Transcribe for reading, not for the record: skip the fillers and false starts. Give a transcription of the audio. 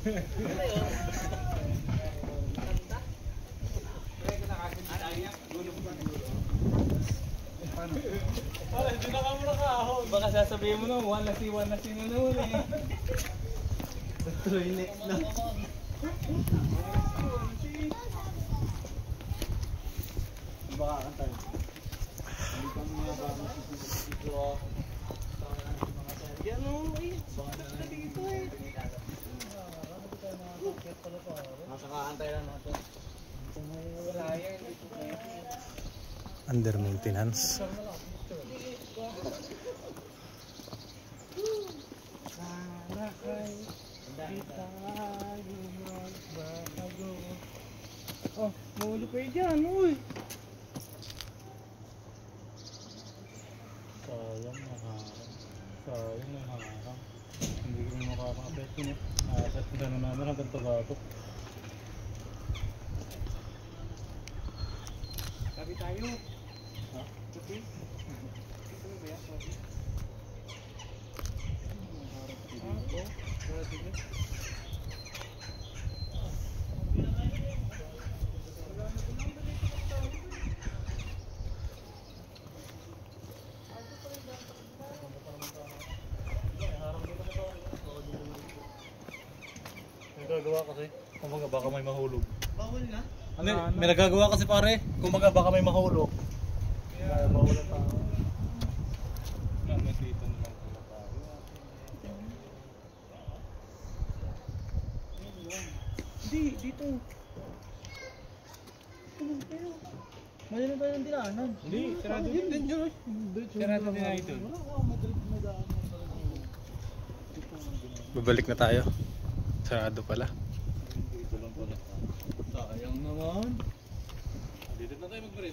Wala, hindi na ka muna kahon. Baka sasabihin mo na, one na si na naman eh. Tuloy next na. Baka kantay. Hindi ka mga bagong dito. Yan o, baka na dito eh. Nasa kakantay lang natin. Wala yan. Under maintenance. Sana ay di tayo magbago. Oh, mahuli kayo dyan, uy. Sayang na harang. Sayang na harang. Hindi ko makakapit yun eh. Nakakapit ko na namin hanggang tagato. Sabi tayo. Ha? Sabi? Sabi ba yan? Sabi? Nagagawa kasi, kumbaga baka may mahulog. Bawal na? May nagagawa kasi pare, kumbaga baka may mahulog. Kaya bawal ang tao. Dito na lang pala tayo. Hindi, dito. Mali na tayo ng dinaanan. Hindi, sarado din yun. Sarado din na ito. Babalik na tayo. Sarado pala. Dito lang pala. Sayang naman. Dito na tayo mag-break.